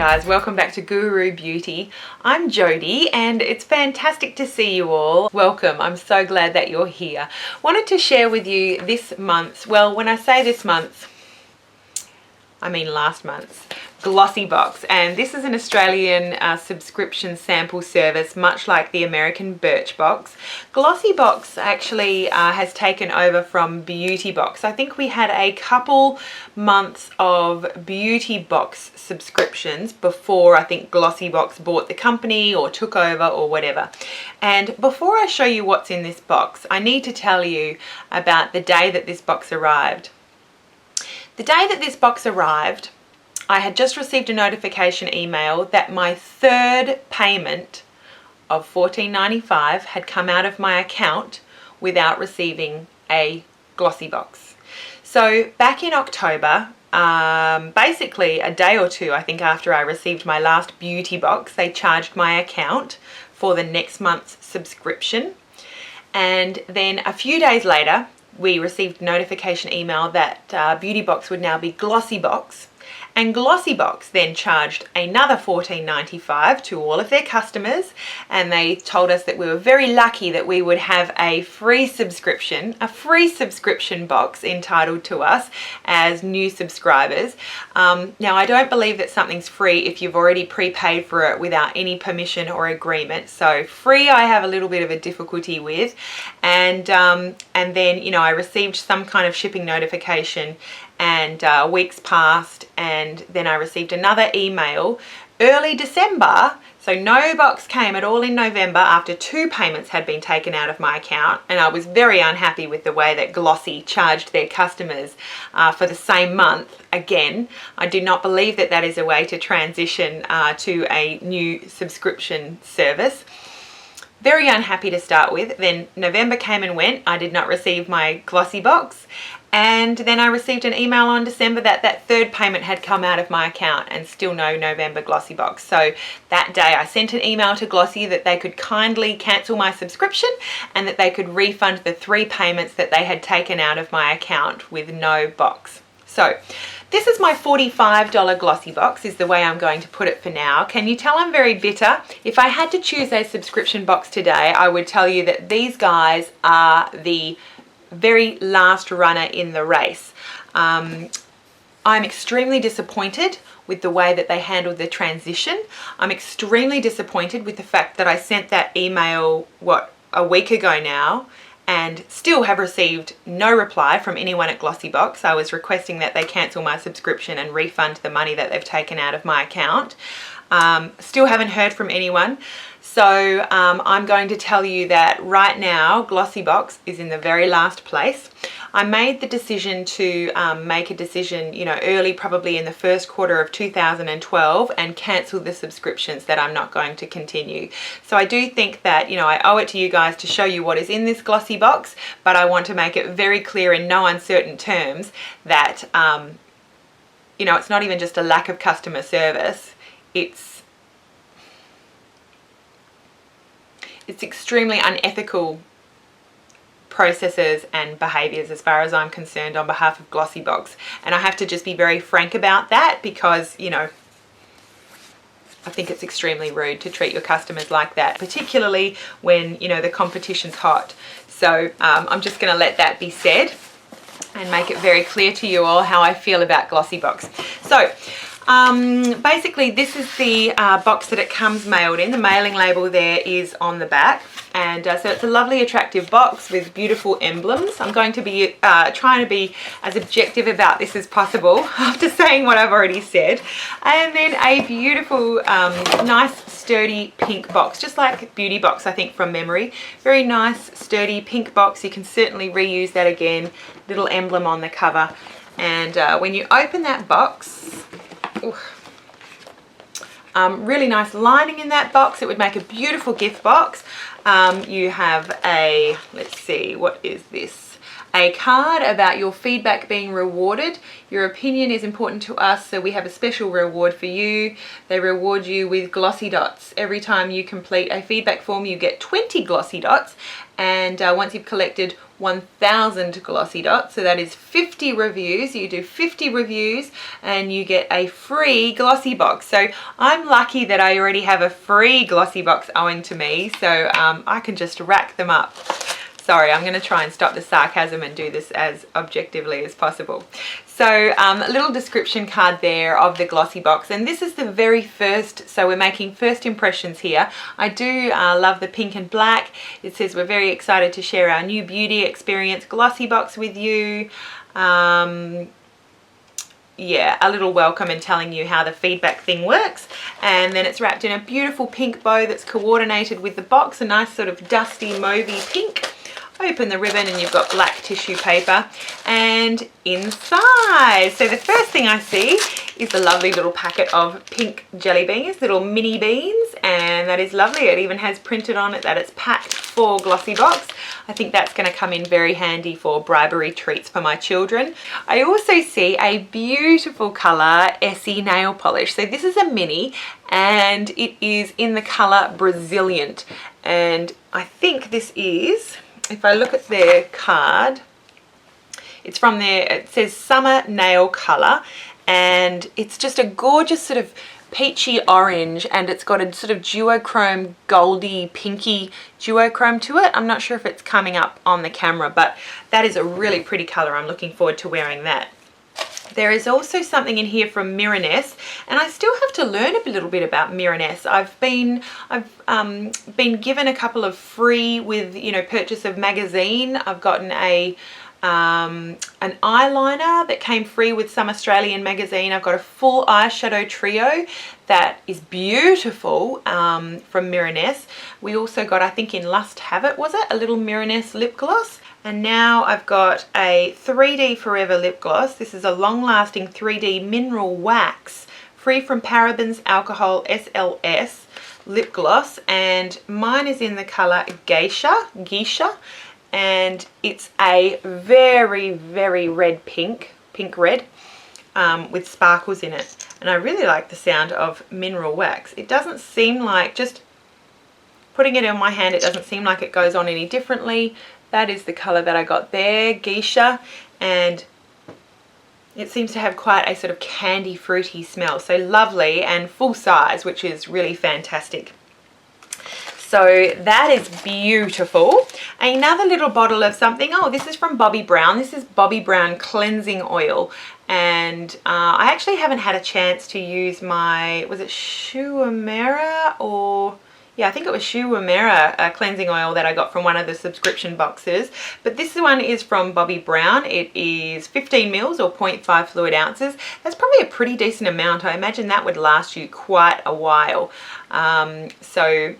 guys, welcome back to Guru Beauty. I'm Jody and it's fantastic to see you all. Welcome, I'm so glad that you're here. Wanted to share with you this month's, well, when I say this month, I mean last month's, Glossy Box. And this is an Australian subscription sample service, much like the American Birchbox. Glossy Box actually has taken over from Beauty Box. I think we had a couple months of Beauty Box subscriptions before I think Glossy Box bought the company or took over or whatever. And before I show you what's in this box, I need to tell you about the day that this box arrived. The day that this box arrived, I had just received a notification email that my third payment of $14.95 had come out of my account without receiving a Glossy Box. So back in October, basically a day or two I think after I received my last Beauty Box, they charged my account for the next month's subscription. And then a few days later, we received a notification email that Beauty Box would now be Glossy Box. And Glossy Box then charged another $14.95 to all of their customers, and they told us that we were very lucky that we would have a free subscription box entitled to us as new subscribers. Now, I don't believe that something's free if you've already prepaid for it without any permission or agreement. So free I have a little bit of a difficulty with, and then, you know, I received some kind of shipping notification, and weeks passed, and then I received another email early December. So no box came at all in November after 2 payments had been taken out of my account, and I was very unhappy with the way that Glossy charged their customers for the same month. Again, I do not believe that that is a way to transition to a new subscription service. Very unhappy to start with. Then November came and went. I did not receive my Glossy Box. And then I received an email on December that that third payment had come out of my account, and still no November Glossy Box. So that day I sent an email to Glossy that they could kindly cancel my subscription and that they could refund the 3 payments that they had taken out of my account with no box. So this is my $45 Glossy Box, is the way I'm going to put it for now. Can you tell I'm very bitter? If I had to choose a subscription box today, I would tell you that these guys are the very last runner in the race. I'm extremely disappointed with the way that they handled the transition. I'm extremely disappointed with the fact that I sent that email, a week ago now, and still have received no reply from anyone at Glossy Box. I was requesting that they cancel my subscription and refund the money that they've taken out of my account. Still haven't heard from anyone. So I'm going to tell you that right now Glossy Box is in the very last place. I made the decision to make a decision, you know, early, probably in the first quarter of 2012, and cancel the subscriptions that I'm not going to continue. So I do think that, you know, I owe it to you guys to show you what is in this Glossy Box, but I want to make it very clear in no uncertain terms that, you know, it's not even just a lack of customer service. It's extremely unethical processes and behaviours as far as I'm concerned on behalf of Glossy Box. And I have to just be very frank about that because, you know, I think it's extremely rude to treat your customers like that, particularly when, you know, the competition's hot. So I'm just going to let that be said and make it very clear to you all how I feel about Glossy Box. So basically this is the box that it comes mailed in. The mailing label there is on the back, and so it's a lovely attractive box with beautiful emblems. I'm going to be trying to be as objective about this as possible after saying what I've already said. And then a beautiful nice sturdy pink box, just like Beauty Box I think from memory. Very nice sturdy pink box. You can certainly reuse that again. Little emblem on the cover, and when you open that box, really nice lining in that box. It would make a beautiful gift box. You have a, let's see, what is this? a card about your feedback being rewarded. Your opinion is important to us, so we have a special reward for you. They reward you with glossy dots. Every time you complete a feedback form, you get 20 glossy dots, and once you've collected 1,000 glossy dots, so that is 50 reviews, you do 50 reviews and you get a free glossy box. So I'm lucky that I already have a free glossy box owing to me, so I can just rack them up. Sorry, I'm going to try and stop the sarcasm and do this as objectively as possible. So a little description card there of the glossy box, and this is the very first, so we're making first impressions here. I do love the pink and black. It says we're very excited to share our new beauty experience glossy box with you. Yeah, a little welcome and telling you how the feedback thing works, and then it's wrapped in a beautiful pink bow that's coordinated with the box, a nice sort of dusty mauvey pink. Open the ribbon and you've got black tissue paper, and inside, so the first thing I see is the lovely little packet of pink jelly beans, little mini beans, and that is lovely. It even has printed on it that it's packed for glossy box. I think that's going to come in very handy for bribery treats for my children. I also see a beautiful colour Essie nail polish. So this is a mini and it is in the colour Brazilian, and I think this is, if I look at their card, it's from there, it says summer nail colour, and it's just a gorgeous sort of peachy orange, and it's got a sort of duochrome goldy pinky duochrome to it. I'm not sure if it's coming up on the camera, but that is a really pretty colour. I'm looking forward to wearing that. There is also something in here from Miraness, and I still have to learn a little bit about Miraness. I've been given a couple of free with, you know, purchase of magazine. I've gotten an eyeliner that came free with some Australian magazine. I've got a full eyeshadow trio that is beautiful from Miraness. We also got, I think in Lust Have It, was it? A little Miraness lip gloss. And now I've got a 3D Forever lip gloss. This is a long-lasting 3D mineral wax, free from parabens, alcohol, SLS lip gloss. And mine is in the colour Geisha, and it's a very, very red pink red, with sparkles in it. And I really like the sound of mineral wax. It doesn't seem like, just putting it on my hand, it doesn't seem like it goes on any differently. That is the colour that I got there, Geisha, and it seems to have quite a sort of candy fruity smell. So lovely and full size, which is really fantastic. So that is beautiful. Another little bottle of something. Oh, this is from Bobbi Brown. This is Bobbi Brown cleansing oil, and I actually haven't had a chance to use my, was it Shuamera, or yeah, I think it was Shuamera cleansing oil that I got from one of the subscription boxes. But this one is from Bobbi Brown. It is 15 mils or 0.5 fluid ounces. That's probably a pretty decent amount. I imagine that would last you quite a while. So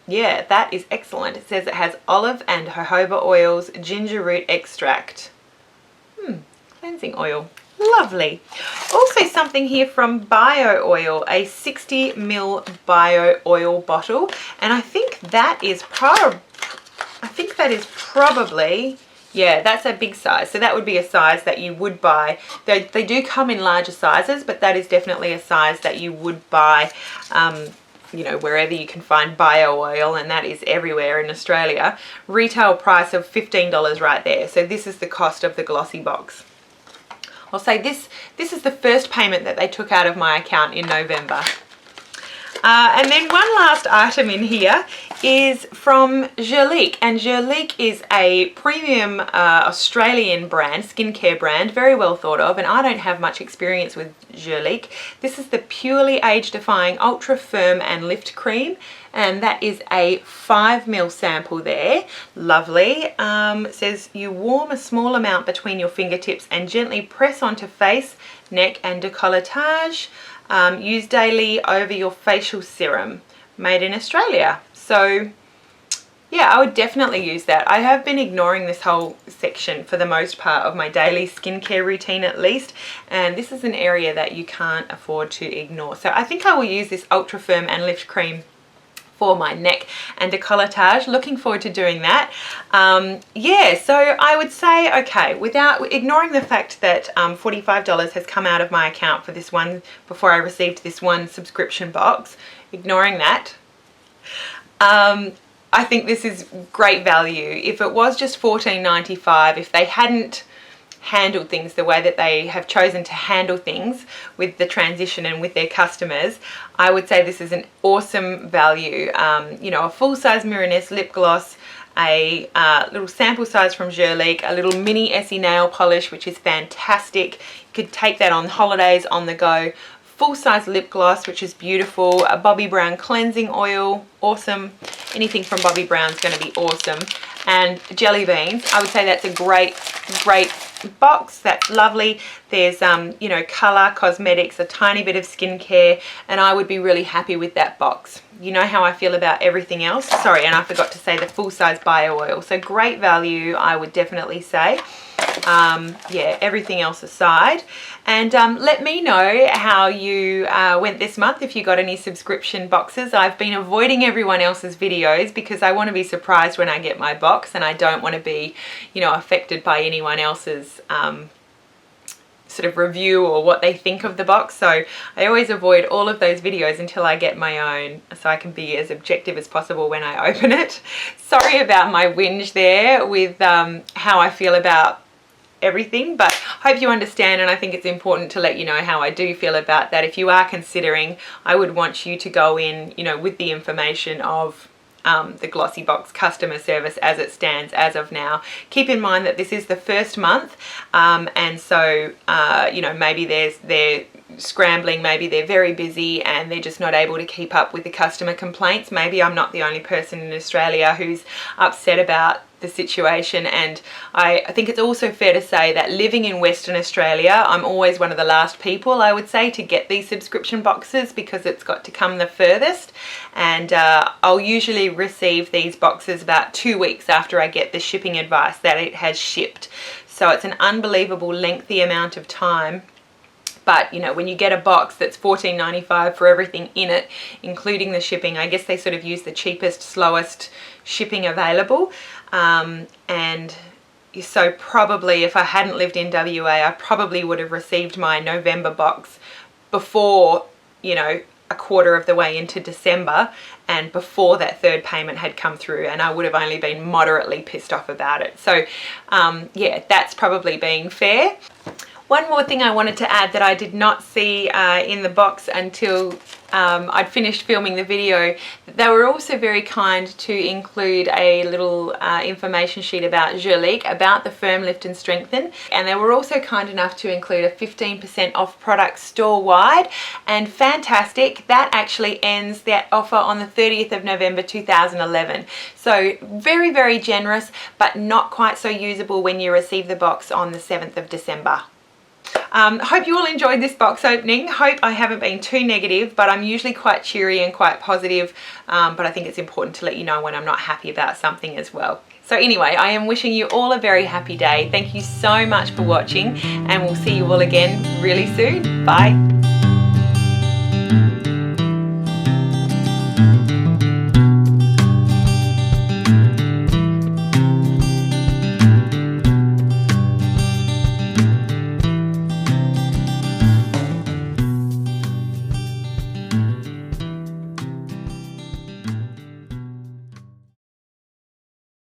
yeah, that is excellent. It says it has olive and jojoba oils, ginger root extract. Cleansing oil. Lovely. Also something here from Bio Oil, a 60 ml Bio Oil bottle, and I think that is probably, yeah, that's a big size. So that would be a size that you would buy. They do come in larger sizes, but that is definitely a size that you would buy, you know, wherever you can find bio oil, and that is everywhere in Australia. Retail price of $15 right there. So this is the cost of the glossy box. I'll say this is the first payment that they took out of my account in November. And then one last item in here is from Jurlique, and Jurlique is a premium Australian brand, skincare brand, very well thought of, and I don't have much experience with Jurlique. This is the Purely Age Defying Ultra Firm and Lift Cream, and that is a 5 ml sample there. Lovely. It says you warm a small amount between your fingertips and gently press onto face, neck and décolletage. Use daily over your facial serum. Made in Australia. So yeah, I would definitely use that. I have been ignoring this whole section for the most part of my daily skincare routine at least, and this is an area that you can't afford to ignore. So I think I will use this Ultra Firm and Lift Cream for my neck and decolletage. Looking forward to doing that. Yeah, so I would say, okay, without ignoring the fact that $45 has come out of my account for this one before I received this one subscription box, ignoring that, I think this is great value. If it was just $14.95, if they hadn't handled things the way that they have chosen to handle things with the transition and with their customers, I would say this is an awesome value. You know, a full-size mirror-ness lip gloss, a little sample size from Jurlique, a little mini Essie nail polish, which is fantastic. You could take that on holidays, on the go. Full-size lip gloss, which is beautiful. A Bobbi Brown cleansing oil, awesome. Anything from Bobbi Brown is going to be awesome. And jelly beans, I would say that's a great box. That's lovely. There's you know, color, cosmetics, a tiny bit of skincare, and I would be really happy with that box. You know how I feel about everything else. Sorry, and I forgot to say the full-size bio oil. So great value, I would definitely say. Yeah, everything else aside. And let me know how you went this month, if you got any subscription boxes. I've been avoiding everyone else's videos because I want to be surprised when I get my box, and I don't want to be, you know, affected by anyone else's sort of review or what they think of the box. So I always avoid all of those videos until I get my own, so I can be as objective as possible when I open it. Sorry about my whinge there with how I feel about everything, but hope you understand, and I think it's important to let you know how I do feel about that. If you are considering, I would want you to go in, you know, with the information of the Glossy Box customer service as it stands as of now. Keep in mind that this is the first month, and so you know, maybe they're scrambling, maybe they're very busy and they're just not able to keep up with the customer complaints. Maybe I'm not the only person in Australia who's upset about the situation, and I think it's also fair to say that living in Western Australia, I'm always one of the last people, I would say, to get these subscription boxes because it's got to come the furthest, and I'll usually receive these boxes about 2 weeks after I get the shipping advice that it has shipped. So it's an unbelievable lengthy amount of time. But you know, when you get a box that's $14.95 for everything in it, including the shipping, I guess they sort of use the cheapest, slowest shipping available. And so probably if I hadn't lived in WA, I probably would have received my November box before, you know, a quarter of the way into December, and before that third payment had come through, and I would have only been moderately pissed off about it. So yeah, that's probably being fair. One more thing I wanted to add that I did not see in the box until I'd finished filming the video. They were also very kind to include a little information sheet about Jurlique, about the Firm Lift and Strengthen, and they were also kind enough to include a 15% off product store-wide, and fantastic. That actually ends that offer on the 30th of November 2011. So very, very generous, but not quite so usable when you receive the box on the 7th of December. Hope you all enjoyed this box opening. Hope I haven't been too negative, but I'm usually quite cheery and quite positive, but I think it's important to let you know when I'm not happy about something as well. So anyway, I am wishing you all a very happy day. Thank you so much for watching, and we'll see you all again really soon. Bye.